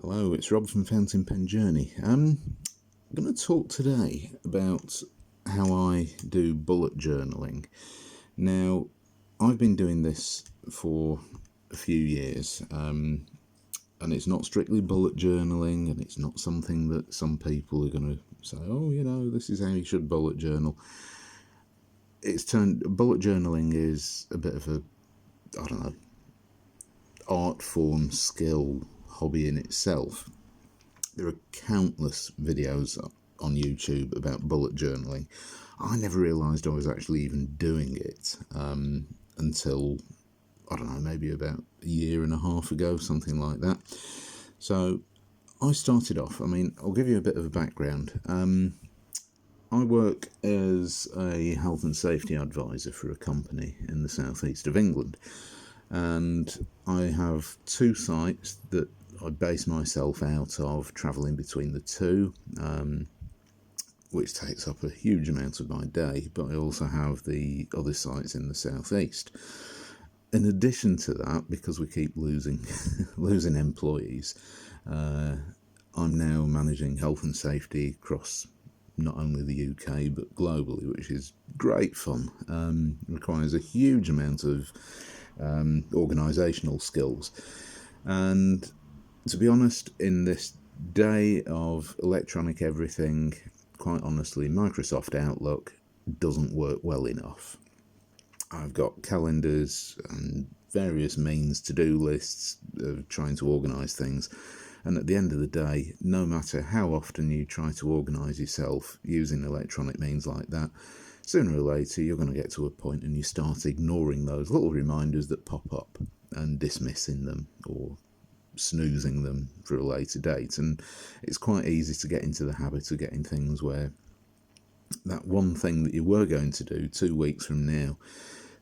Hello, it's Rob from Fountain Pen Journey. I'm going to talk today about how I do bullet journaling. Now, I've been doing this for a few years, and it's not strictly bullet journaling, and it's not something that some people are going to say, oh, this is how you should bullet journal. Bullet journaling is a bit of a, art form, skill, hobby in itself. There are countless videos on YouTube about bullet journaling. I never realised I was actually even doing it until, maybe about a year and a half ago, something like that. So I started off, I'll give you a bit of a background. I work as a health and safety advisor for a company in the southeast of England. And I have two sites that I base myself out of, travelling between the two, which takes up a huge amount of my day, but I also have the other sites in the southeast. In addition to that, because we keep losing employees, I'm now managing health and safety across not only the UK but globally, which is great fun. Requires a huge amount of organisational skills, and to be honest, in this day of electronic everything, quite honestly, Microsoft Outlook doesn't work well enough. I've got calendars and various to-do lists of trying to organise things, and at the end of the day, no matter how often you try to organise yourself using electronic means like that, sooner or later you're going to get to a point and you start ignoring those little reminders that pop up and dismissing them or snoozing them for a later date. And it's quite easy to get into the habit of getting things where that one thing that you were going to do 2 weeks from now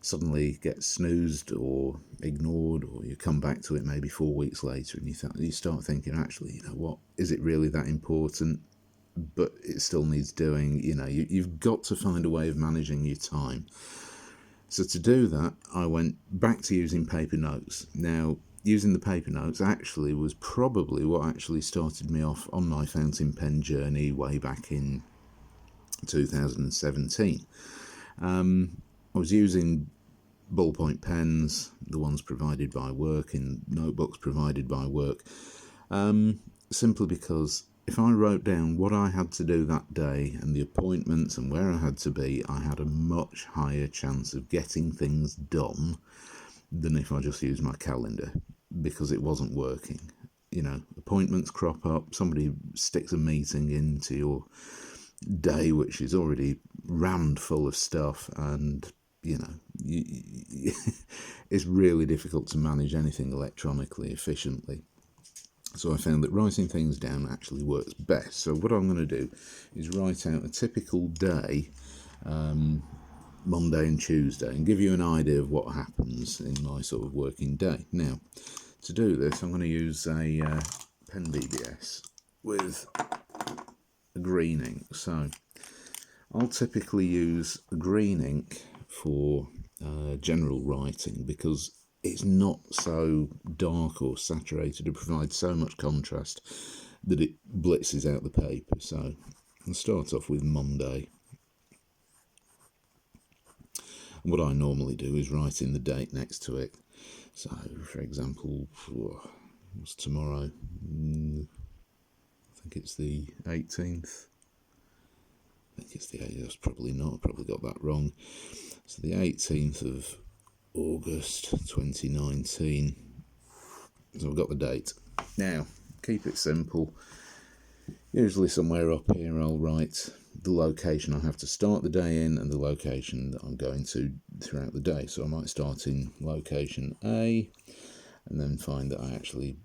suddenly gets snoozed or ignored, or you come back to it maybe 4 weeks later and you start thinking, actually, what, is it really that important? But it still needs doing. You've got to find a way of managing your time. So to do that, I went back to using paper notes. Now, using the paper notes actually was probably what actually started me off on my fountain pen journey way back in 2017. I was using ballpoint pens, the ones provided by work, in notebooks provided by work, simply because if I wrote down what I had to do that day and the appointments and where I had to be, I had a much higher chance of getting things done than if I just used my calendar, because it wasn't working. Appointments crop up, somebody sticks a meeting into your day which is already rammed full of stuff, and it's really difficult to manage anything electronically efficiently. So I found that writing things down actually works best. So what I'm going to do is write out a typical day, Monday and Tuesday, and give you an idea of what happens in my sort of working day. Now, to do this, I'm going to use a pen BBS with a green ink. So I'll typically use green ink for general writing because it's not so dark or saturated. It provides so much contrast that it blitzes out the paper. So I'll start off with Monday. And what I normally do is write in the date next to it. So, for example, what's tomorrow? I think it's the 18th. I think it's the 8th. That's probably not. I probably got that wrong. So the 18th of August 2019. So I've got the date. Now, keep it simple. Usually somewhere up here I'll write the location I have to start the day in and the location that I'm going to throughout the day. So I might start in location A and then find that I actually,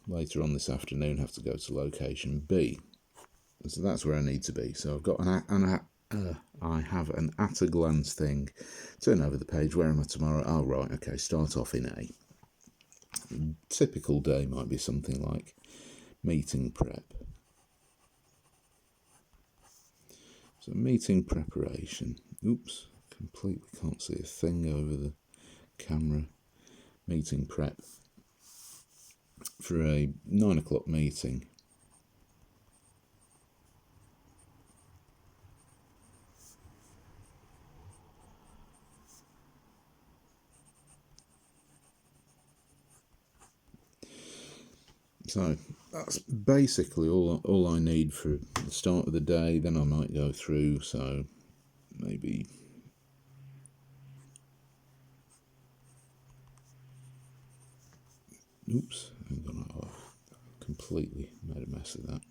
later on this afternoon have to go to location B. So that's where I need to be. So I've got I have an at-a-glance thing. Turn over the page. Where am I tomorrow? Oh, right. Okay, start off in A. Typical day might be something like meeting prep. So meeting preparation. Oops, completely can't see a thing over the camera. Meeting prep. for a 9 o'clock meeting. So that's basically all I need for the start of the day. Then I might go through, so maybe oops, hang on, I completely made a mess of that.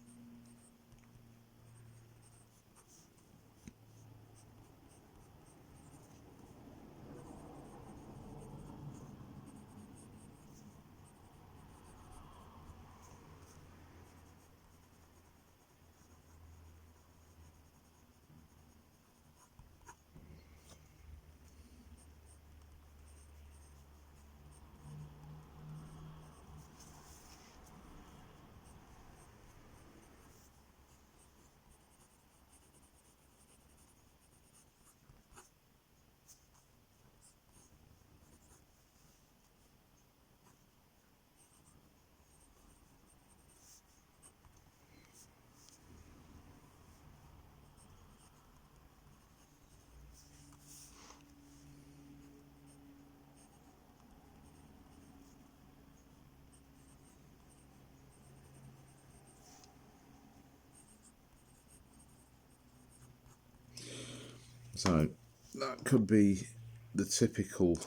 So that could be the typical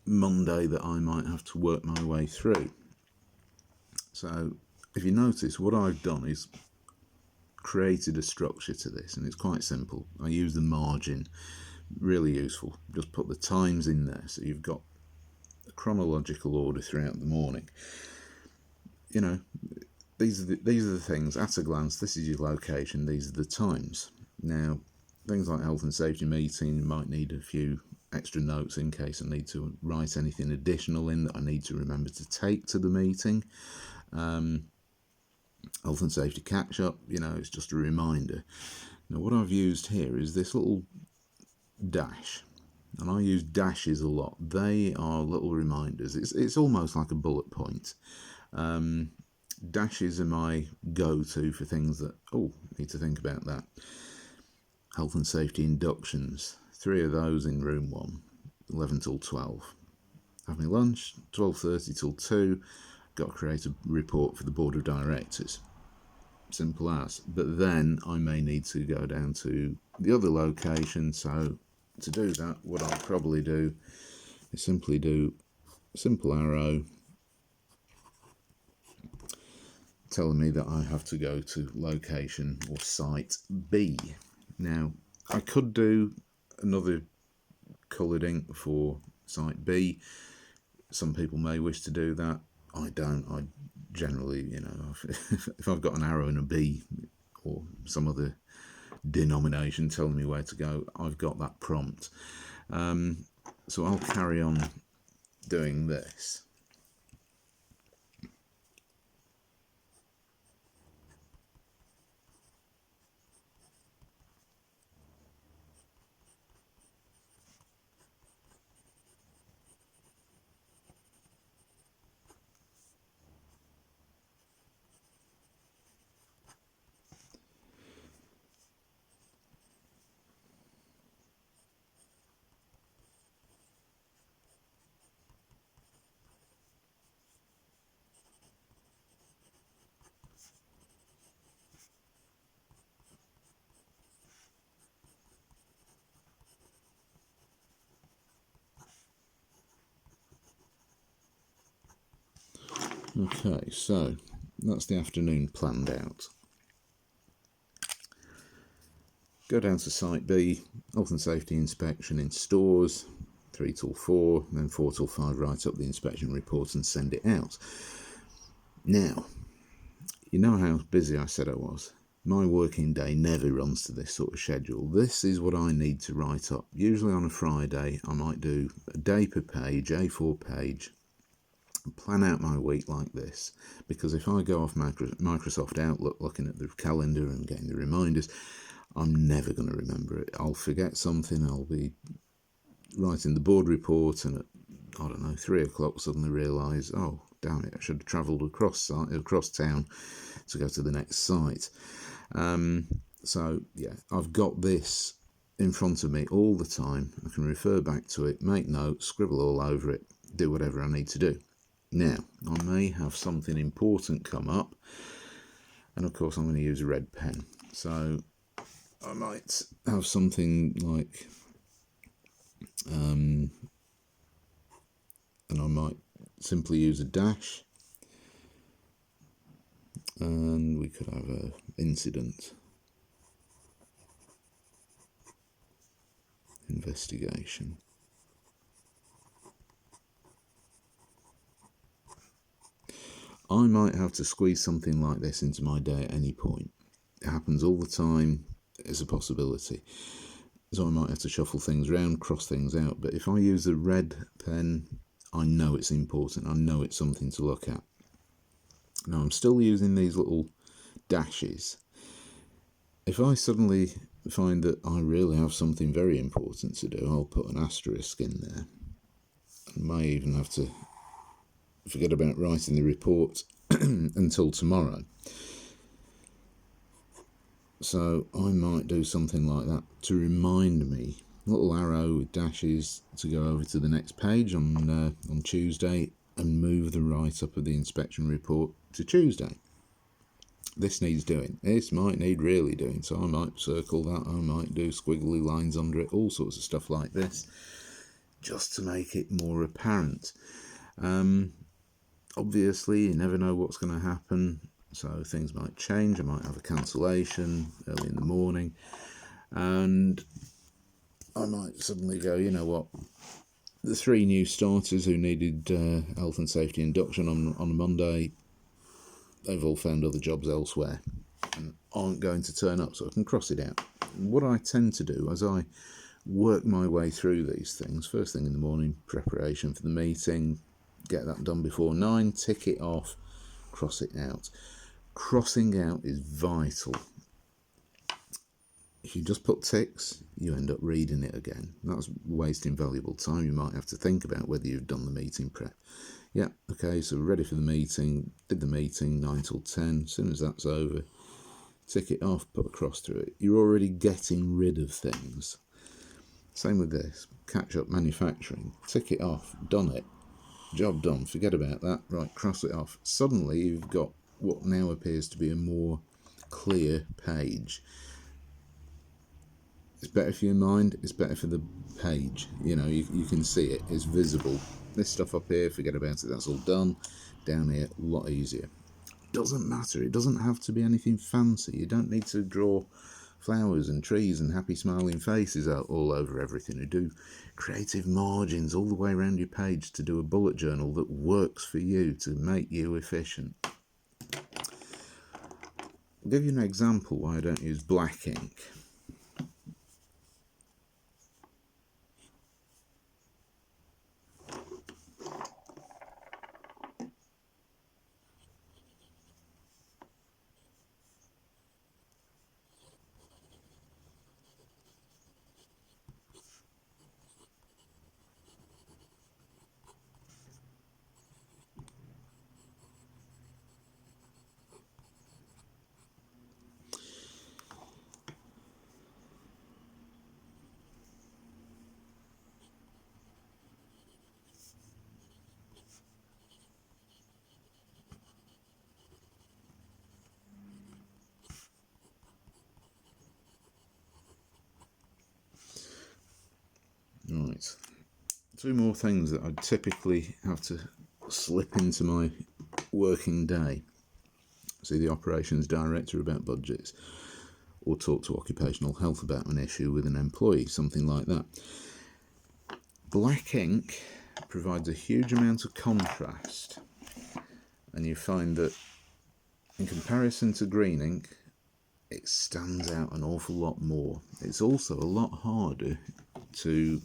Monday that I might have to work my way through. So if you notice, what I've done is created a structure to this, and it's quite simple. I use the margin, really useful. Just put the times in there, so you've got a chronological order throughout the morning. You know, these are the things at a glance. This is your location. These are the times. Now, things like health and safety meeting might need a few extra notes in case I need to write anything additional in that I need to remember to take to the meeting. Health and safety catch up, it's just a reminder. Now what I've used here is this little dash, and I use dashes a lot. They are little reminders. It's almost like a bullet point. Dashes are my go-to for things that, need to think about that. Health and safety inductions, 3 of those in room 1, 11 till 12. Have my lunch, 12:30 till 2, got to create a report for the board of directors. Simple as. But then I may need to go down to the other location, so to do that, what I'll probably do is simply do a simple arrow telling me that I have to go to location or site B. Now, I could do another coloured ink for site B. Some people may wish to do that. I don't. I generally, if I've got an arrow and a B or some other denomination telling me where to go, I've got that prompt. So I'll carry on doing this. Okay, so that's the afternoon planned out. Go down to site B, health and safety inspection in stores, 3 till 4, then 4 till 5, write up the inspection report and send it out. Now, you know how busy I said I was. My working day never runs to this sort of schedule. This is what I need to write up. Usually on a Friday, I might do a day per page, A4 page, plan out my week like this, because if I go off Microsoft Outlook looking at the calendar and getting the reminders, I'm never going to remember it. I'll forget something, I'll be writing the board report, and at I don't know, 3 o'clock, suddenly realise, oh, damn it, I should have travelled across town to go to the next site. So, yeah, I've got this in front of me all the time. I can refer back to it, make notes, scribble all over it, do whatever I need to do. Now, I may have something important come up, and of course I'm going to use a red pen. So I might have something like, and I might simply use a dash, and we could have an incident, investigation. I might have to squeeze something like this into my day at any point. It happens all the time. It's a possibility. So I might have to shuffle things around, cross things out. But if I use a red pen, I know it's important. I know it's something to look at. Now I'm still using these little dashes. If I suddenly find that I really have something very important to do, I'll put an asterisk in there. I may even have to forget about writing the report until tomorrow. So I might do something like that to remind me, a little arrow with dashes to go over to the next page on Tuesday and move the write-up of the inspection report to Tuesday. This needs doing. This might need really doing, so I might circle that, I might do squiggly lines under it, all sorts of stuff like this, just to make it more apparent. Obviously, you never know what's going to happen, so things might change. I might have a cancellation early in the morning, and I might suddenly go, you know what, the 3 new starters who needed health and safety induction on a Monday, they've all found other jobs elsewhere and aren't going to turn up, so I can cross it out. What I tend to do as I work my way through these things, first thing in the morning, preparation for the meeting, get that done before 9, tick it off, cross it out. Crossing out is vital. If you just put ticks, you end up reading it again. That's wasting valuable time. You might have to think about whether you've done the meeting prep. Yeah, okay, so we're ready for the meeting, did the meeting 9 till 10, as soon as that's over, tick it off, put a cross through it. You're already getting rid of things. Same with this, catch up manufacturing, tick it off, done it, job done, forget about that, right, cross it off. Suddenly you've got what now appears to be a more clear page. It's better for your mind, it's better for the page. You know, you can see it, it's visible. This stuff up here, forget about it, that's all done. Down here, a lot easier. Doesn't matter, it doesn't have to be anything fancy. You don't need to draw flowers and trees and happy smiling faces out all over everything. You do creative margins all the way around your page to do a bullet journal that works for you, to make you efficient. I'll give you an example why I don't use black ink. Right, 2 more things that I typically have to slip into my working day. See the operations director about budgets, or talk to occupational health about an issue with an employee, something like that. Black ink provides a huge amount of contrast, and you find that in comparison to green ink, it stands out an awful lot more. It's also a lot harder to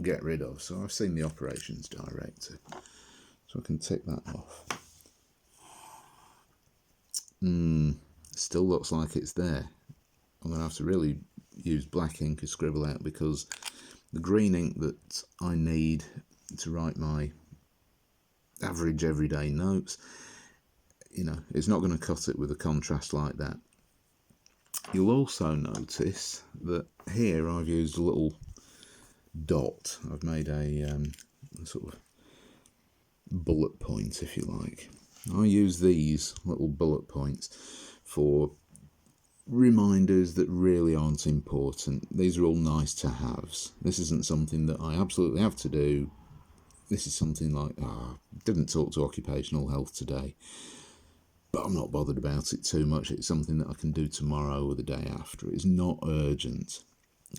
get rid of. So I've seen the operations director, so I can tick that off. Still looks like it's there. I'm going to have to really use black ink to scribble out, because the green ink that I need to write my average everyday notes. You know, it's not going to cut it with a contrast like that. You'll also notice that here I've used a little dot. I've made a sort of bullet point, if you like. I use these little bullet points for reminders that really aren't important. These are all nice to haves. This isn't something that I absolutely have to do. This is something like, didn't talk to occupational health today, but I'm not bothered about it too much. It's something that I can do tomorrow or the day after. It's not urgent.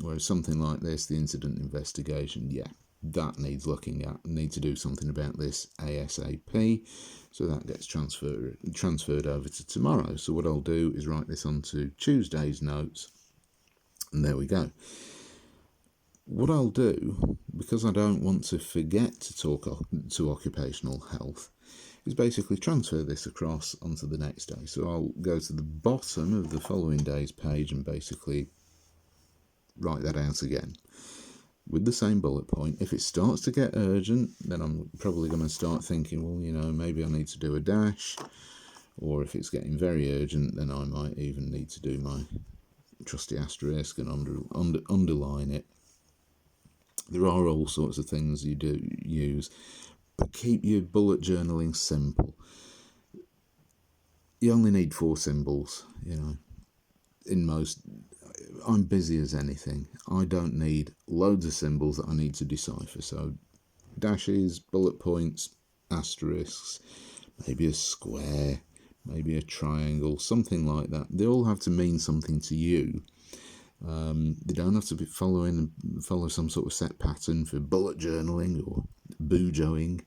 Whereas something like this, the incident investigation, yeah, that needs looking at. I need to do something about this ASAP. So that gets transferred over to tomorrow. So what I'll do is write this onto Tuesday's notes. And there we go. What I'll do, because I don't want to forget to talk to occupational health, is basically transfer this across onto the next day. So I'll go to the bottom of the following day's page and basically write that out again with the same bullet point. If it starts to get urgent, then I'm probably going to start thinking, well, you know, maybe I need to do a dash, or if it's getting very urgent, then I might even need to do my trusty asterisk and underline it. There are all sorts of things you do use, but keep your bullet journaling simple. You only need 4 symbols, you know. In most, I'm busy as anything. I don't need loads of symbols that I need to decipher. So dashes, bullet points, asterisks, maybe a square, maybe a triangle, something like that. They all have to mean something to you. They don't have to follow some sort of set pattern for bullet journaling or bujoing.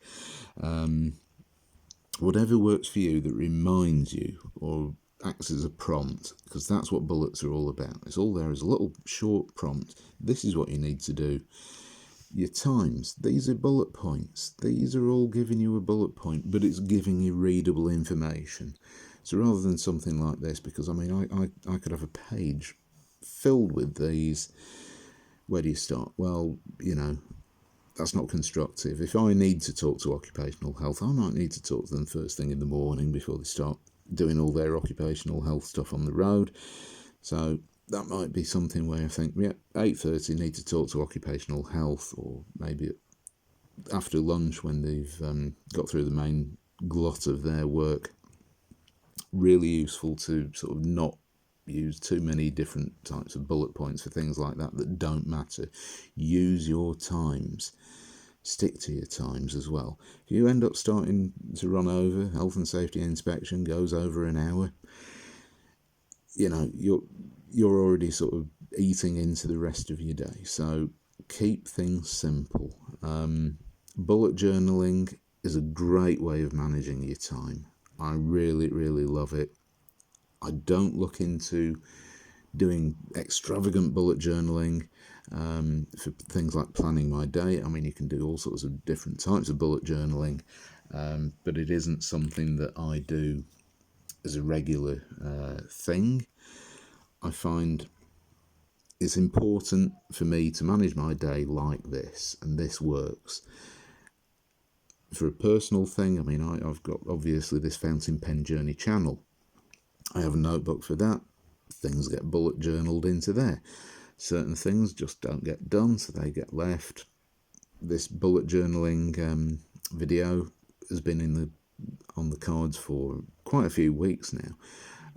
Whatever works for you that reminds you or acts as a prompt, because that's what bullets are all about. It's all there as a little short prompt. This is what you need to do. Your times, these are bullet points. These are all giving you a bullet point, but it's giving you readable information. So rather than something like this, because I mean, I could have a page filled with these. Where do you start? Well, you know, that's not constructive. If I need to talk to occupational health, I might need to talk to them first thing in the morning before they start doing all their occupational health stuff on the road. So that might be something where I think, yeah, 8:30 need to talk to occupational health, or maybe after lunch when they've got through the main glut of their work. Really useful to sort of not use too many different types of bullet points for things like that don't matter. Use your times. Stick to your times as well. If you end up starting to run over, health and safety inspection goes over an hour, you know, you're already sort of eating into the rest of your day. So keep things simple. Bullet journaling is a great way of managing your time. I really, really love it. I don't look into doing extravagant bullet journaling for things like planning my day. I mean, you can do all sorts of different types of bullet journaling, but it isn't something that I do as a regular thing. I find it's important for me to manage my day like this, and this works. For a personal thing, I mean, I've got obviously this fountain pen journey channel. I have a notebook for that. Things get bullet journaled into there. Certain things just don't get done, so they get left. This bullet journaling video has been on the cards for quite a few weeks now,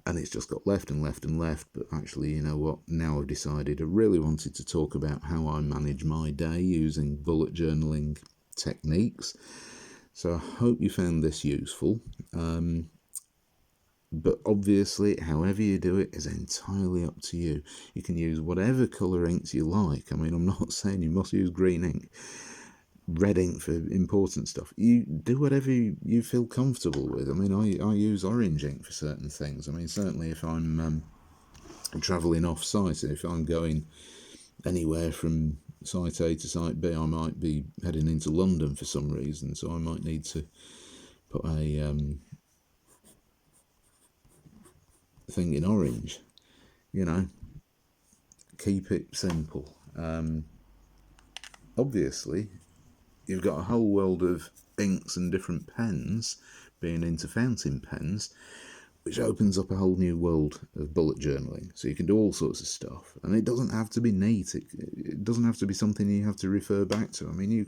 and it's just got left and left and left. But actually, you know what? Now I've decided I really wanted to talk about how I manage my day using bullet journaling techniques. So I hope you found this useful. But obviously, however you do it is entirely up to you. You can use whatever colour inks you like. I mean, I'm not saying you must use green ink, red ink for important stuff. You do whatever you feel comfortable with. I mean, I use orange ink for certain things. I mean, certainly if I'm travelling off-site, if I'm going anywhere from site A to site B, I might be heading into London for some reason, so I might need to put a thing in orange. You know, keep it simple. Obviously, you've got a whole world of inks and different pens being into fountain pens, which opens up a whole new world of bullet journaling. So you can do all sorts of stuff, and it doesn't have to be neat. It doesn't have to be something you have to refer back to. I mean, you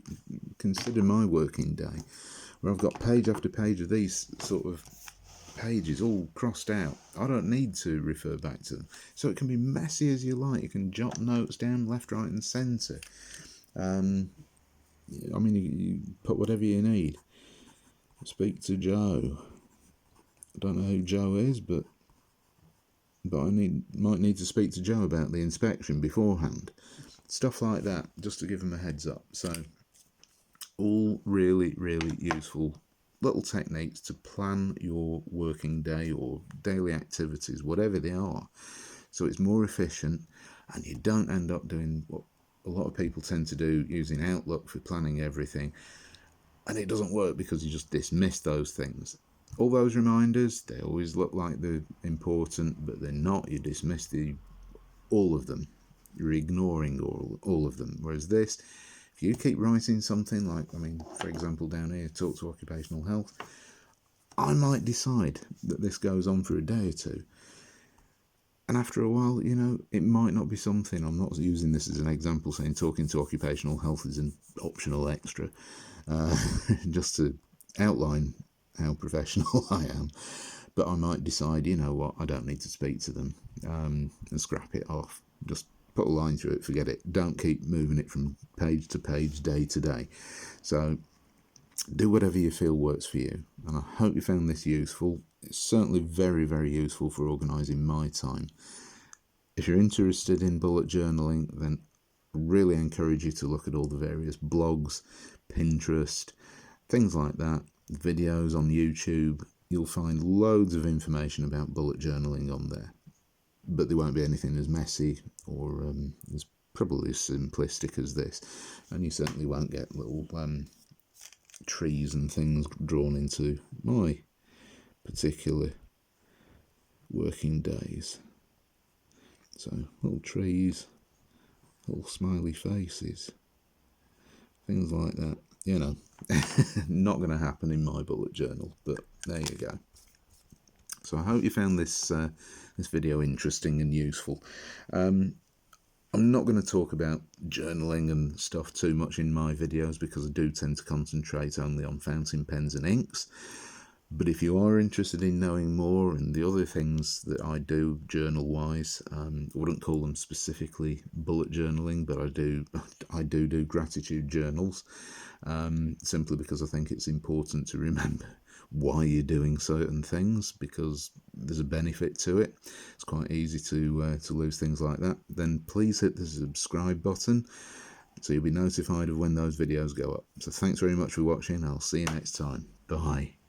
consider my working day, where I've got page after page of these sort of pages all crossed out. I don't need to refer back to them. So it can be messy as you like. You can jot notes down left, right and centre. I mean, you put whatever you need. Speak to Joe. I don't know who Joe is, but I might need to speak to Joe about the inspection beforehand. Stuff like that, just to give them a heads up. So, all really, really useful little techniques to plan your working day or daily activities, whatever they are, so it's more efficient and you don't end up doing what a lot of people tend to do, using Outlook for planning everything, and it doesn't work because you just dismiss those things. All those reminders, they always look like they're important, but they're not. You dismiss all of them. You're ignoring all of them. Whereas this, if you keep writing something like, I mean, for example, down here, talk to occupational health, I might decide that this goes on for a day or two. And after a while, you know, it might not be something. I'm not using this as an example, saying talking to occupational health is an optional extra, just to outline how professional I am. But I might decide, you know what, I don't need to speak to them, and scrap it off. Just put a line through it, forget it. Don't keep moving it from page to page, day to day. So do whatever you feel works for you. And I hope you found this useful. It's certainly very, very useful for organising my time. If you're interested in bullet journaling, then I really encourage you to look at all the various blogs, Pinterest, things like that, videos on YouTube. You'll find loads of information about bullet journaling on there. But there won't be anything as messy or as probably as simplistic as this. And you certainly won't get little trees and things drawn into my particular working days. So little trees, little smiley faces, things like that. You know, not going to happen in my bullet journal, but there you go. So I hope you found this this video interesting and useful. I'm not going to talk about journaling and stuff too much in my videos because I do tend to concentrate only on fountain pens and inks. But if you are interested in knowing more and the other things that I do journal-wise, I wouldn't call them specifically bullet journaling, but I do gratitude journals, simply because I think it's important to remember why you're doing certain things, because there's a benefit to it. It's quite easy to lose things like that. Then please hit the subscribe button so you'll be notified of when those videos go up. So thanks very much for watching. I'll see you next time. Bye.